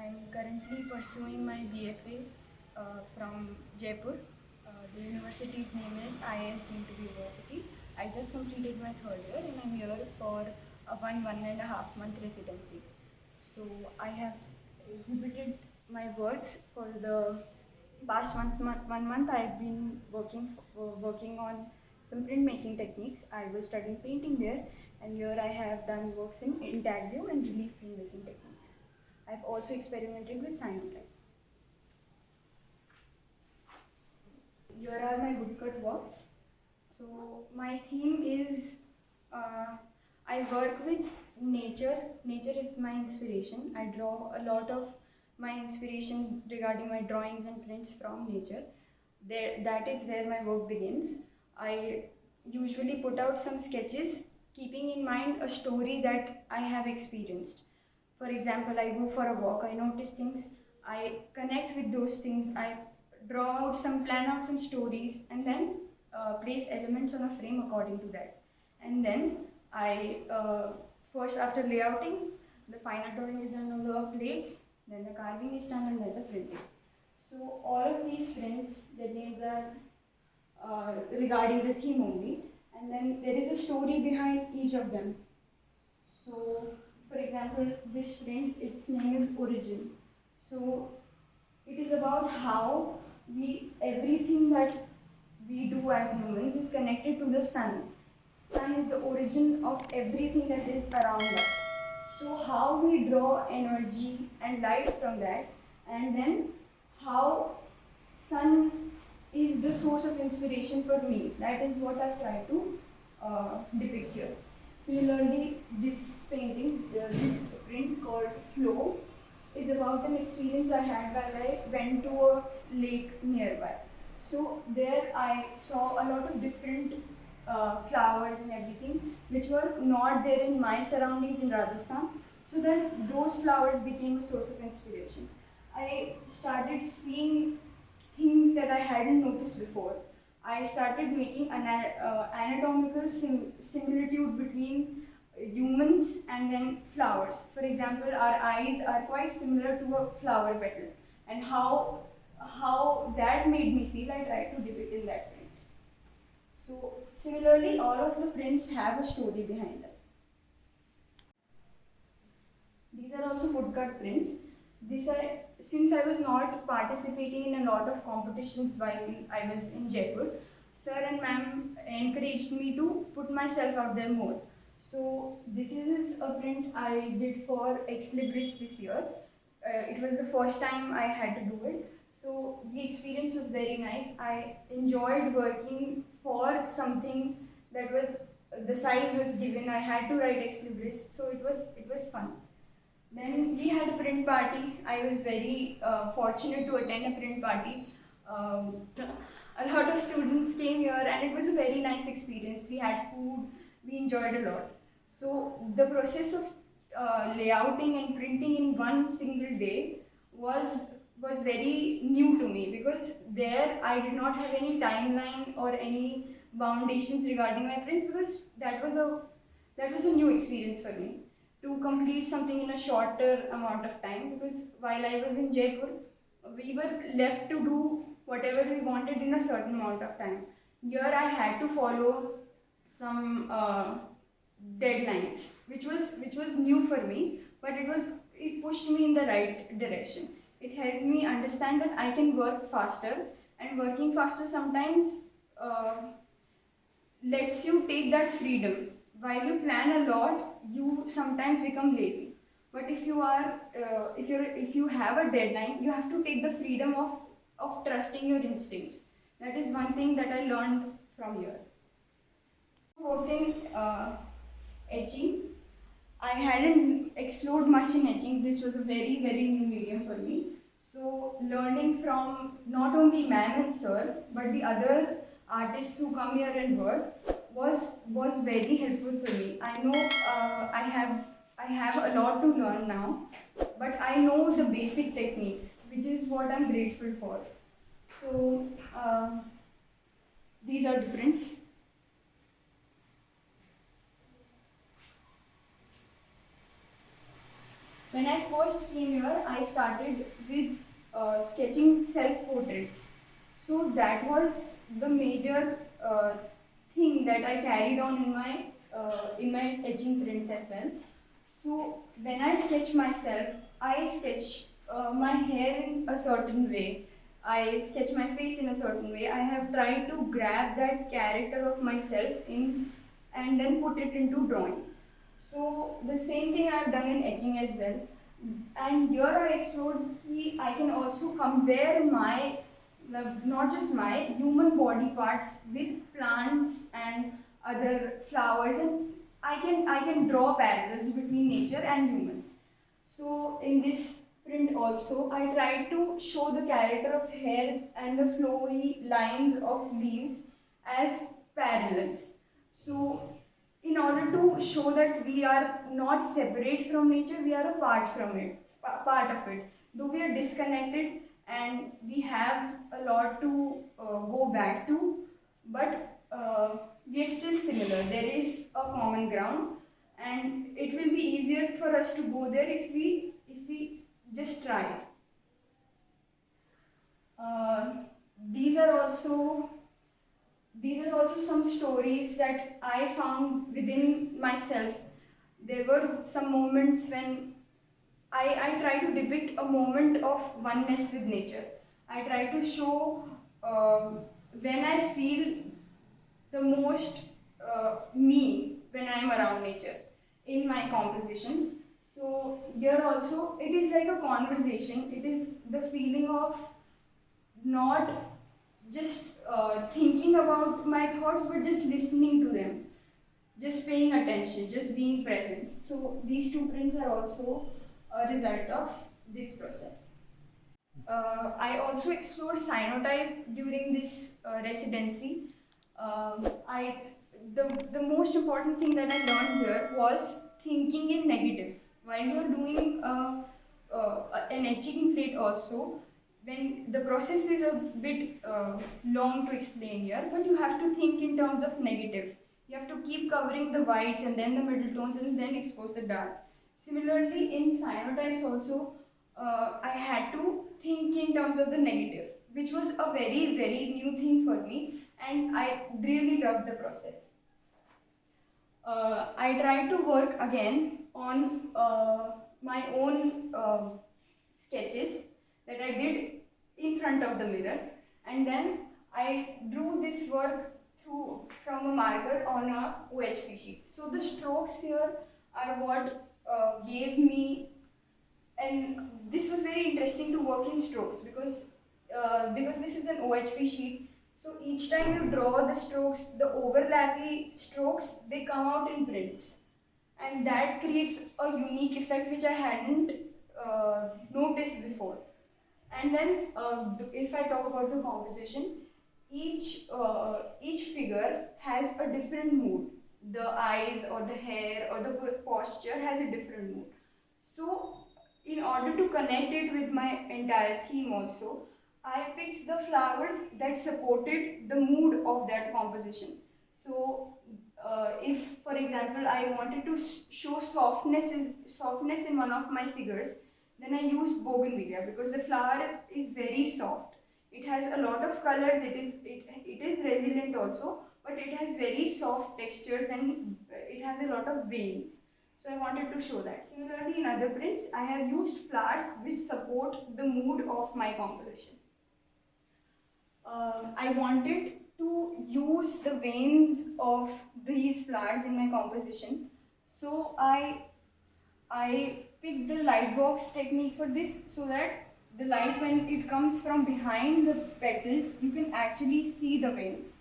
I'm currently pursuing my BFA from Jaipur. The university's name is IIS University. I just completed my third year and I'm here for a one and a half month residency. So I have exhibited my works for the past 1 month. I've been working on some printmaking techniques. I was studying painting there, and here I have done works in intaglio and relief printmaking techniques. I've also experimented with cyanotype. Here are my woodcut works. So my theme is I work with nature. Nature is my inspiration. I draw a lot of my inspiration regarding my drawings and prints from nature. That is where my work begins. I usually put out some sketches keeping in mind a story that I have experienced. For example, I go for a walk, I notice things, I connect with those things, I plan out some stories, and then place elements on a frame according to that. And then first after layouting, the final drawing is done on the plates, then the carving is done, and then the printing. So all of these prints, their names are regarding the theme only, and then there is a story behind each of them. So for example, this print, its name is Origin. So it is about how everything that we do as humans is connected to the sun. Sun is the origin of everything that is around us. So how we draw energy and light from that, and then how sun is the source of inspiration for me. That is what I've tried to depict here. Similarly, this painting, this print called Flow, is about an experience I had while I went to a lake nearby. So there I saw a lot of different flowers and everything which were not there in my surroundings in Rajasthan. So then those flowers became a source of inspiration. I started seeing things that I hadn't noticed before. I started making anatomical similitude between humans and then flowers. For example, our eyes are quite similar to a flower petal, and how that made me feel, I tried to depict in that print. So similarly, all of the prints have a story behind them. These are also woodcut prints. Since I was not participating in a lot of competitions while I was in Jaipur, sir and ma'am encouraged me to put myself out there more. So this is a print I did for Ex Libris this year. It was the first time I had to do it. So the experience was very nice. I enjoyed working for something that was, the size was given. I had to write Ex Libris, so it was fun. Then we had a print party. I was very fortunate to attend a print party. A lot of students came here and it was a very nice experience. We had food, we enjoyed a lot. So the process of layouting and printing in one single day was very new to me, because there I did not have any timeline or any foundations regarding my prints, because that was a new experience for me to complete something in a shorter amount of time, because while I was in Jaipur, we were left to do whatever we wanted in a certain amount of time. Here I had to follow some deadlines, which was new for me, but it pushed me in the right direction. It helped me understand that I can work faster, and working faster sometimes lets you take that freedom. While you plan a lot, you sometimes become lazy. But if you have a deadline, you have to take the freedom of trusting your instincts. That is one thing that I learned from here. Working etching, I hadn't explored much in etching. This was a very new medium for me. So learning from not only ma'am and sir, but the other artists who come here and work was very helpful for me. I know I have a lot to learn now, but I know the basic techniques, which is what I'm grateful for. So these are the prints. When I first came here, I started with sketching self-portraits. So that was the major thing that I carried on in my etching prints as well. So when I sketch myself, I sketch my hair in a certain way. I sketch my face in a certain way. I have tried to grab that character of myself in and then put it into drawing. So the same thing I have done in etching as well. And here I explored I can also compare not just my human body parts with plants and other flowers, and I can draw parallels between nature and humans. So in this print also, I tried to show the character of hair and the flowy lines of leaves as parallels. So in order to show that we are not separate from nature, we are a part from it, part of it. Though we are disconnected and we have a lot to go back to, but we are still similar. There is a common ground, and it will be easier for us to go there if we just try. These are also some stories that I found within myself. There were some moments when I try to depict a moment of oneness with nature. I try to show when I feel the most me when I am around nature in my compositions. So here also it is like a conversation. It is the feeling of not just thinking about my thoughts, but just listening to them, just paying attention, just being present. So these two prints are also a result of this process. I also explored cyanotype during this residency. The most important thing that I learned here was thinking in negatives. While you're doing an etching plate also, when the process is a bit long to explain here, but you have to think in terms of negative. You have to keep covering the whites and then the middle tones and then expose the dark. Similarly, in cyanotypes also, I had to think in terms of the negative, which was a very, very new thing for me, and I really loved the process. I tried to work again on my own sketches that I did in front of the mirror, and then I drew this work from a marker on a OHP sheet. So the strokes here are what gave me, and this was very interesting to work in strokes because this is an OHP sheet. So each time you draw the strokes, the overlappy strokes, they come out in prints, and that creates a unique effect which I hadn't noticed before. And then if I talk about the composition, each figure has a different mood. The eyes or the hair or the posture has a different mood. So in order to connect it with my entire theme also, I picked the flowers that supported the mood of that composition. So if, for example, I wanted to show softness in one of my figures, then I used bougainvillea because the flower is very soft. It has a lot of colors. It is resilient also, but it has very soft textures and it has a lot of veins. So I wanted to show that. Similarly, in other prints, I have used flowers which support the mood of my composition. I wanted to use the veins of these flowers in my composition. So I picked the light box technique for this, so that the light, when it comes from behind the petals, you can actually see the veins.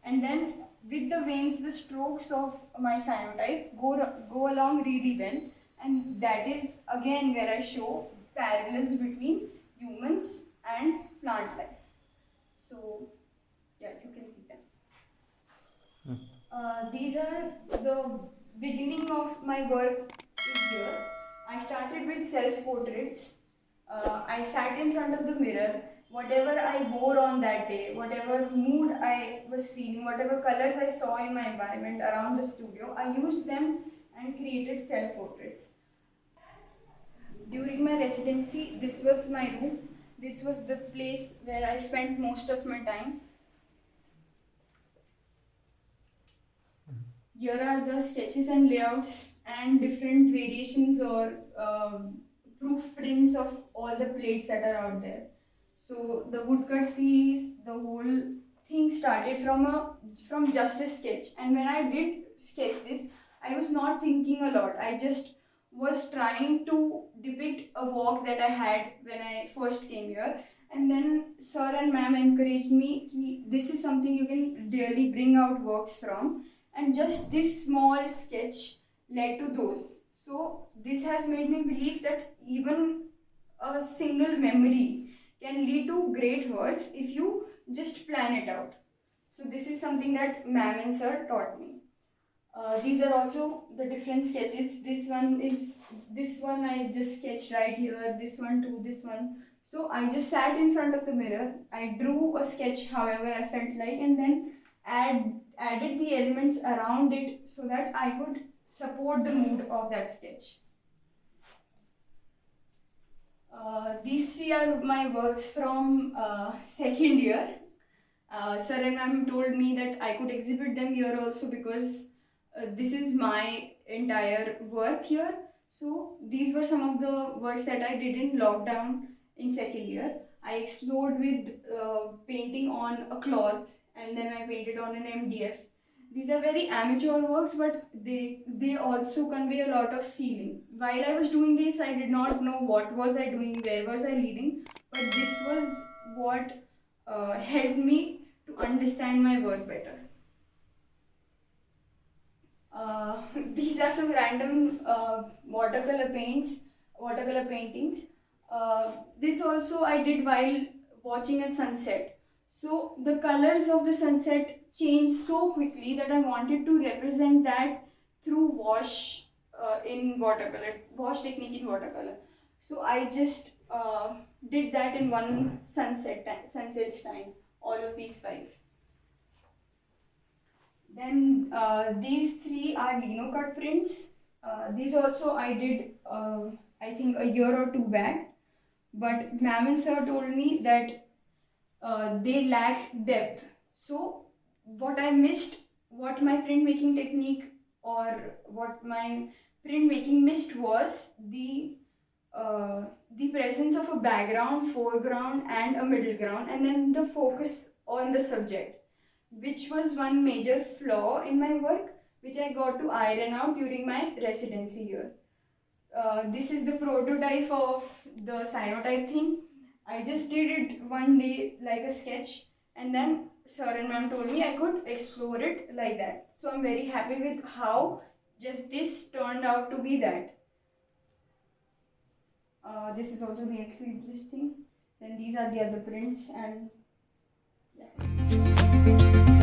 And then with the veins, the strokes of my cyanotype go along really well, and that is again where I show parallels between humans and plant life. So yeah, you can see them. These are the beginning of my work is here. I started with self-portraits. I sat in front of the mirror. Whatever I wore on that day, whatever mood I was feeling, whatever colors I saw in my environment around the studio, I used them and created self-portraits. During my residency, this was my room. This was the place where I spent most of my time. Here are the sketches and layouts and different variations or proof prints of all the plates that are out there. So the woodcut series, the whole thing started from just a sketch. And when I did sketch this, I was not thinking a lot. I just was trying to depict a walk that I had when I first came here. And then sir and ma'am encouraged me कि this is something you can really bring out works from. And just this small sketch led to those. So this has made me believe that even a single memory can lead to great works if you just plan it out. So this is something that ma'am and sir taught me. These are also the different sketches. This one I just sketched right here, this one too, this one. So I just sat in front of the mirror, I drew a sketch however I felt like, and then added the elements around it so that I could support the mood of that sketch. These three are my works from second year. Sir and ma'am told me that I could exhibit them here also because this is my entire work here. So these were some of the works that I did in lockdown in second year. I explored with painting on a cloth, and then I painted on an MDF. These are very amateur works, but they also convey a lot of feeling. While I was doing this, I did not know what was I doing, where was I leading, but this was what helped me to understand my work better. These are some random watercolor paintings. This also I did while watching a sunset. So the colors of the sunset changed so quickly that I wanted to represent that through wash technique in watercolor. So I just did that in one sunset's time, all of these 5. Then these 3 are lino cut prints. These also I did I think a year or 2 back, but ma'am and sir told me that they lack depth. So what I missed, what my printmaking technique or what my printmaking missed was the presence of a background, foreground and a middle ground, and then the focus on the subject, which was one major flaw in my work, which I got to iron out during my residency year. This is the prototype of the cyanotype thing. I just did it one day like a sketch, and then sir and ma'am told me I could explore it like that. So I'm very happy with how just this turned out to be that. This is also the interesting. Then these are the other prints, and yeah.